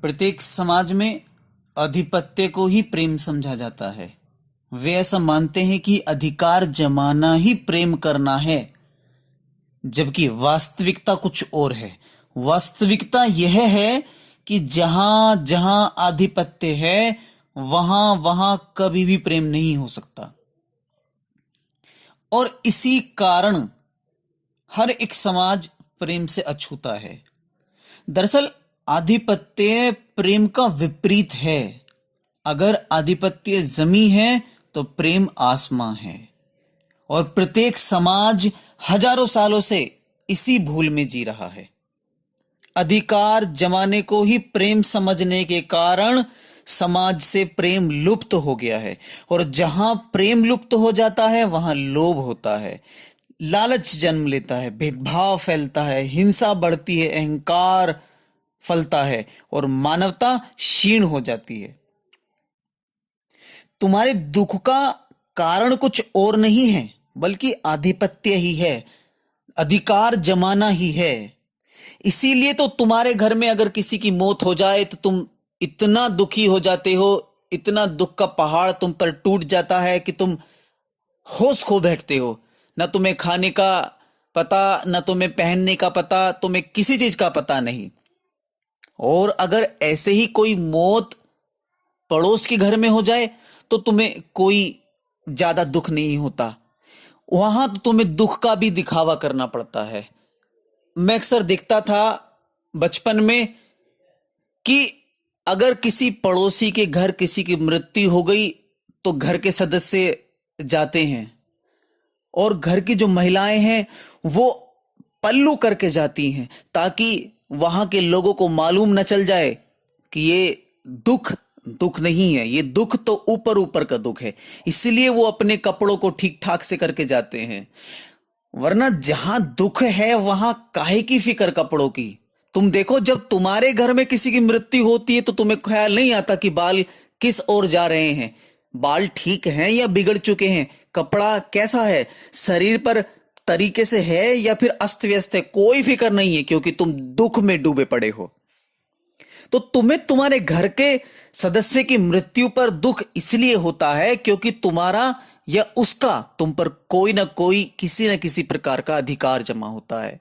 प्रत्येक समाज में आधिपत्य को ही प्रेम समझा जाता है। वे ऐसा मानते हैं कि अधिकार जमाना ही प्रेम करना है, जबकि वास्तविकता कुछ और है। वास्तविकता यह है कि जहां जहां आधिपत्य है वहां वहां कभी भी प्रेम नहीं हो सकता। और इसी कारण हर एक समाज प्रेम से अछूता है। दरअसल आधिपत्य प्रेम का विपरीत है। अगर आधिपत्य जमी है तो प्रेम आसमां है। और प्रत्येक समाज हजारों सालों से इसी भूल में जी रहा है। अधिकार जमाने को ही प्रेम समझने के कारण समाज से प्रेम लुप्त हो गया है। और जहां प्रेम लुप्त हो जाता है वहां लोभ होता है, लालच जन्म लेता है, भेदभाव फैलता है, हिंसा बढ़ती है, अहंकार फलता है और मानवता क्षीण हो जाती है। तुम्हारे दुख का कारण कुछ और नहीं है बल्कि आधिपत्य ही है, अधिकार जमाना ही है। इसीलिए तो तुम्हारे घर में अगर किसी की मौत हो जाए तो तुम इतना दुखी हो जाते हो, इतना दुख का पहाड़ तुम पर टूट जाता है कि तुम होश खो बैठते हो। ना तुम्हें खाने का पता, ना तुम्हें पहनने का पता, तुम्हें किसी चीज का पता नहीं। और अगर ऐसे ही कोई मौत पड़ोस के घर में हो जाए तो तुम्हें कोई ज्यादा दुख नहीं होता, वहां तो तुम्हें दुख का भी दिखावा करना पड़ता है। मैं अक्सर देखता था बचपन में कि अगर किसी पड़ोसी के घर किसी की मृत्यु हो गई तो घर के सदस्य जाते हैं और घर की जो महिलाएं हैं वो पल्लू करके जाती हैं ताकि वहां के लोगों को मालूम न चल जाए कि ये दुख दुख नहीं है, ये दुख तो ऊपर ऊपर का दुख है। इसलिए वो अपने कपड़ों को ठीक ठाक से करके जाते हैं। वरना जहां दुख है वहां काहे की फिक्र कपड़ों की। तुम देखो, जब तुम्हारे घर में किसी की मृत्यु होती है तो तुम्हें ख्याल नहीं आता कि बाल किस ओर जा रहे हैं, बाल ठीक हैं या बिगड़ चुके हैं, कपड़ा कैसा है, शरीर पर तरीके से है या फिर अस्त व्यस्त है, कोई फिक्र नहीं है क्योंकि तुम दुख में डूबे पड़े हो। तो तुम्हें तुम्हारे घर के सदस्य की मृत्यु पर दुख इसलिए होता है क्योंकि तुम्हारा या उसका तुम पर कोई ना कोई किसी न किसी प्रकार का अधिकार जमा होता है।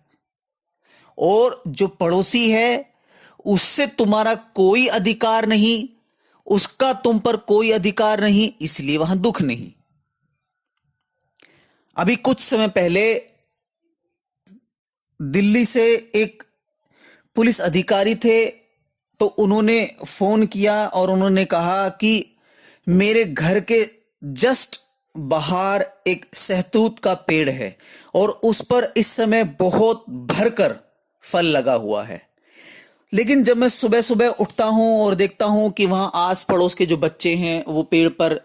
और जो पड़ोसी है उससे तुम्हारा कोई अधिकार नहीं, उसका तुम पर कोई अधिकार नहीं, इसलिए वहां दुख नहीं। अभी कुछ समय पहले दिल्ली से एक पुलिस अधिकारी थे, तो उन्होंने फोन किया और उन्होंने कहा कि मेरे घर के जस्ट बाहर एक सहतूत का पेड़ है और उस पर इस समय बहुत भरकर फल लगा हुआ है। लेकिन जब मैं सुबह सुबह उठता हूं और देखता हूं कि वहां आस पड़ोस के जो बच्चे हैं वो पेड़ पर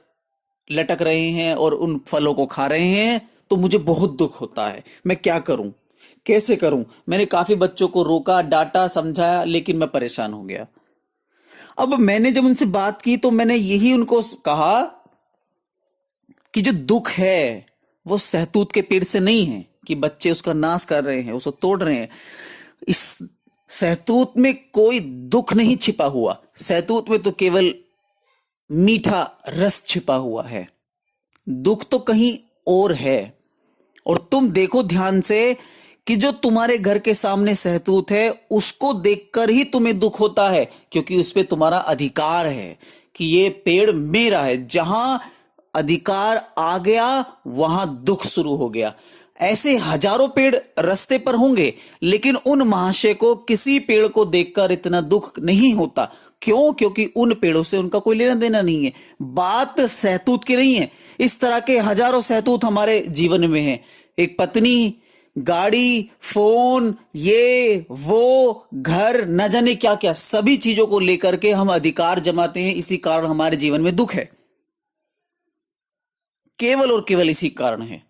लटक रहे हैं और उन फलों को खा रहे हैं तो मुझे बहुत दुख होता है। मैं क्या करूं, कैसे करूं? मैंने काफी बच्चों को रोका, डांटा, समझाया, लेकिन मैं परेशान हो गया। अब मैंने जब उनसे बात की तो मैंने यही उनको कहा कि जो दुख है वो सहतूत के पेड़ से नहीं है कि बच्चे उसका नाश कर रहे हैं, उसको तोड़ रहे हैं। इस सहतूत में कोई दुख नहीं छिपा हुआ, सहतूत में तो केवल मीठा रस छिपा हुआ है, दुख तो कहीं और है। और तुम देखो ध्यान से कि जो तुम्हारे घर के सामने सहतूत है उसको देखकर ही तुम्हें दुख होता है क्योंकि उस पे तुम्हारा अधिकार है कि ये पेड़ मेरा है। जहां अधिकार आ गया वहां दुख शुरू हो गया। ऐसे हजारों पेड़ रास्ते पर होंगे लेकिन उन महाशय को किसी पेड़ को देखकर इतना दुख नहीं होता। क्यों? क्योंकि उन पेड़ों से उनका कोई लेना देना नहीं है। बात सहतूत की नहीं है। इस तरह के हजारों सहतूत हमारे जीवन में हैं। एक पत्नी, गाड़ी, फोन, ये वो, घर, न जाने क्या क्या, सभी चीजों को लेकर के हम अधिकार जमाते हैं। इसी कारण हमारे जीवन में दुख है, केवल और केवल इसी कारण है।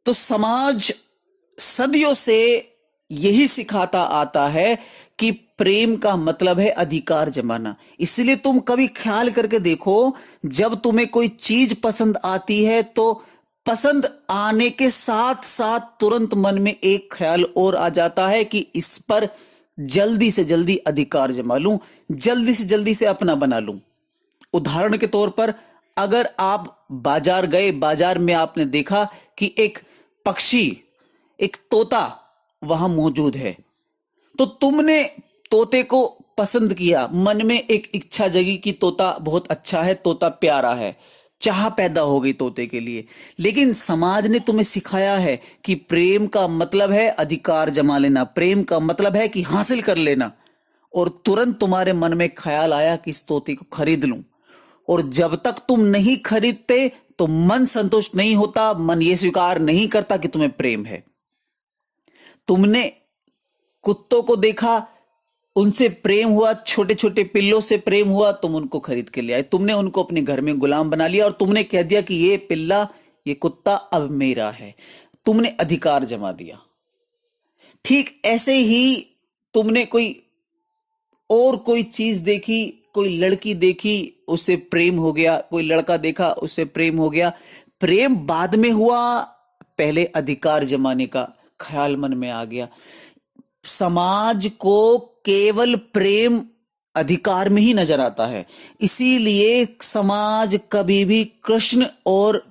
तो समाज सदियों से यही सिखाता आता है कि प्रेम का मतलब है अधिकार जमाना। इसलिए तुम कभी ख्याल करके देखो, जब तुम्हें कोई चीज पसंद आती है तो पसंद आने के साथ साथ तुरंत मन में एक ख्याल और आ जाता है कि इस पर जल्दी से जल्दी अधिकार जमा लूं, जल्दी से जल्दी से अपना बना लूं। उदाहरण के तौर पर अगर आप बाजार गए, बाजार में आपने देखा कि एक पक्षी, एक तोता वहां मौजूद है, तो तुमने तोते को पसंद किया, मन में एक इच्छा जगी कि तोता बहुत अच्छा है, तोता प्यारा है, चाह पैदा हो गई तोते के लिए। लेकिन समाज ने तुम्हें सिखाया है कि प्रेम का मतलब है अधिकार जमा लेना, प्रेम का मतलब है कि हासिल कर लेना, और तुरंत तुम्हारे मन में ख्याल आया कि इस तोते को खरीद लूं। और जब तक तुम नहीं खरीदते तो मन संतुष्ट नहीं होता, मन यह स्वीकार नहीं करता कि तुम्हें प्रेम है। तुमने कुत्तों को देखा, उनसे प्रेम हुआ, छोटे छोटे पिल्लों से प्रेम हुआ, तुम उनको खरीद के ले आए, तुमने उनको अपने घर में गुलाम बना लिया और तुमने कह दिया कि ये पिल्ला, ये कुत्ता अब मेरा है। तुमने अधिकार जमा दिया। ठीक ऐसे ही तुमने कोई चीज देखी, कोई लड़की देखी, उससे प्रेम हो गया, कोई लड़का देखा, उससे प्रेम हो गया। प्रेम बाद में हुआ, पहले अधिकार जमाने का ख्याल मन में आ गया। समाज को केवल प्रेम अधिकार में ही नजर आता है, इसीलिए समाज कभी भी कृष्ण और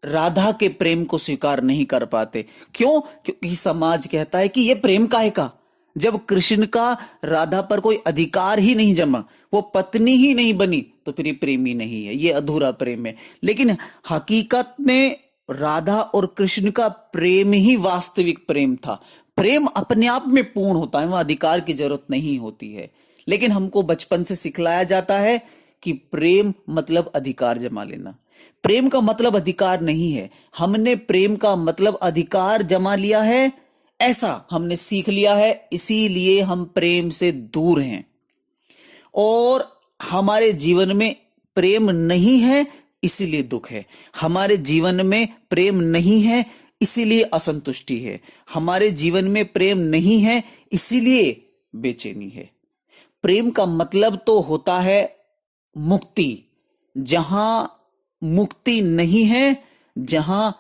राधा के प्रेम को स्वीकार नहीं कर पाते। क्यों? क्योंकि समाज कहता है कि यह प्रेम काहे का, जब कृष्ण का राधा पर कोई अधिकार ही नहीं जमा, वो पत्नी ही नहीं बनी, तो फिर ये प्रेम ही नहीं है, ये अधूरा प्रेम है। लेकिन हकीकत में राधा और कृष्ण का प्रेम ही वास्तविक प्रेम था। प्रेम अपने आप में पूर्ण होता है, वहां अधिकार की जरूरत नहीं होती है। लेकिन हमको बचपन से सिखलाया जाता है कि प्रेम मतलब अधिकार जमा लेना। प्रेम का मतलब अधिकार नहीं है। हमने प्रेम का मतलब अधिकार जमा लिया है, ऐसा हमने सीख लिया है, इसीलिए हम प्रेम से दूर हैं। और हमारे जीवन में प्रेम नहीं है, इसीलिए दुख है। हमारे जीवन में प्रेम नहीं है, इसीलिए असंतुष्टि है। हमारे जीवन में प्रेम नहीं है, इसीलिए बेचैनी है। प्रेम का मतलब तो होता है मुक्ति। जहां मुक्ति नहीं है, जहां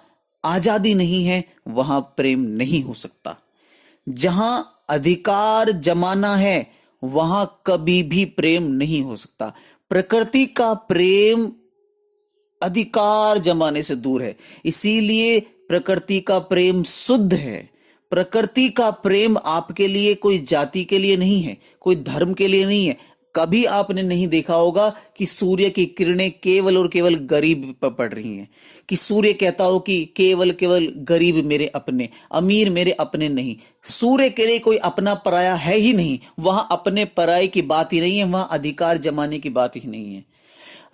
आजादी नहीं है, वहां प्रेम नहीं हो सकता। जहां अधिकार जमाना है, वहां कभी भी प्रेम नहीं हो सकता। प्रकृति का प्रेम अधिकार जमाने से दूर है, इसीलिए प्रकृति का प्रेम शुद्ध है। प्रकृति का प्रेम आपके लिए कोई जाति के लिए नहीं है, कोई धर्म के लिए नहीं है। कभी आपने नहीं देखा होगा कि सूर्य की किरणें केवल और केवल गरीब पर पड़ रही हैं, कि सूर्य कहता हो कि केवल केवल गरीब मेरे अपने, अमीर मेरे अपने नहीं। सूर्य के लिए कोई अपना पराया है ही नहीं। वहां अपने पराये की बात ही नहीं है, वहां अधिकार जमाने की बात ही नहीं है।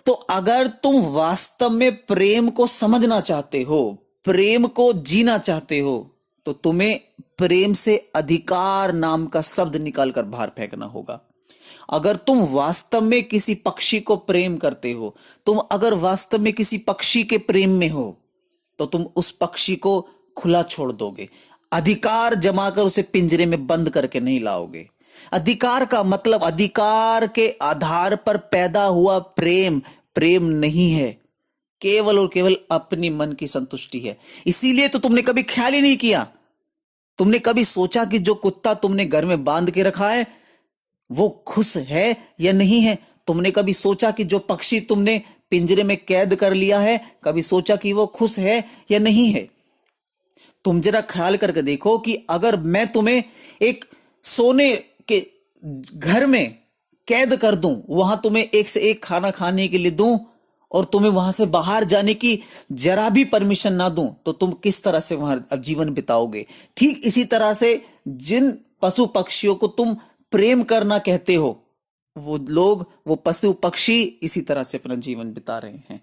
तो अगर तुम वास्तव में प्रेम को समझना चाहते हो, प्रेम को जीना चाहते हो, तो तुम्हें प्रेम से अधिकार नाम का शब्द निकालकर बाहर फेंकना होगा। अगर तुम वास्तव में किसी पक्षी को प्रेम करते हो, तुम अगर वास्तव में किसी पक्षी के प्रेम में हो, तो तुम उस पक्षी को खुला छोड़ दोगे। अधिकार जमाकर उसे पिंजरे में बंद करके नहीं लाओगे। अधिकार का मतलब अधिकार के आधार पर पैदा हुआ प्रेम प्रेम नहीं है, केवल और केवल अपनी मन की संतुष्टि है। इसीलिए तो तुमने कभी ख्याल ही नहीं किया, तुमने कभी सोचा कि जो कुत्ता तुमने घर में बांध के रखा है वो खुश है या नहीं है? तुमने कभी सोचा कि जो पक्षी तुमने पिंजरे में कैद कर लिया है, कभी सोचा कि वो खुश है या नहीं है? तुम जरा ख्याल करके देखो कि अगर मैं तुम्हें एक सोने के घर में कैद कर दूं, वहां तुम्हें एक से एक खाना खाने के लिए दूं और तुम्हें वहां से बाहर जाने की जरा भी परमिशन ना दूं, तो तुम किस तरह से वहां जीवन बिताओगे? ठीक इसी तरह से जिन पशु पक्षियों को तुम प्रेम करना कहते हो, वो लोग, वो पशु पक्षी इसी तरह से अपना जीवन बिता रहे हैं।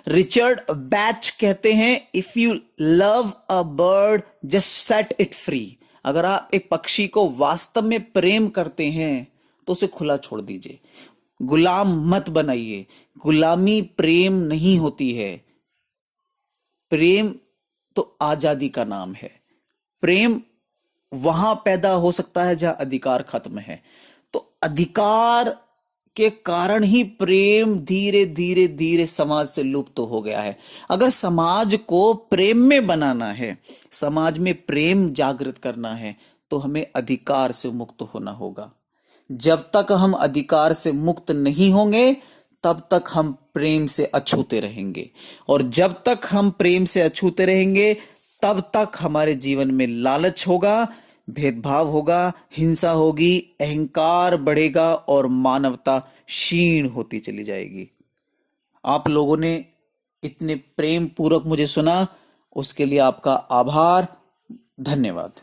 रिचर्ड बैच कहते हैं, if you love a bird just set it free. अगर आप एक पक्षी को वास्तव में प्रेम करते हैं तो उसे खुला छोड़ दीजिए, गुलाम मत बनाइए। गुलामी प्रेम नहीं होती है। प्रेम तो आजादी का नाम है। प्रेम वहां पैदा हो सकता है जहां अधिकार खत्म है। तो अधिकार के कारण ही प्रेम धीरे धीरे धीरे समाज से लुप्त तो हो गया है। अगर समाज को प्रेम में बनाना है, समाज में प्रेम जागृत करना है, तो हमें अधिकार से मुक्त होना होगा। जब तक हम अधिकार से मुक्त नहीं होंगे तब तक हम प्रेम से अछूते रहेंगे, और जब तक हम प्रेम से अछूते रहेंगे तब तक हमारे जीवन में लालच होगा, भेदभाव होगा, हिंसा होगी, अहंकार बढ़ेगा और मानवता क्षीण होती चली जाएगी। आप लोगों ने इतने प्रेम पूर्वक मुझे सुना, उसके लिए आपका आभार, धन्यवाद।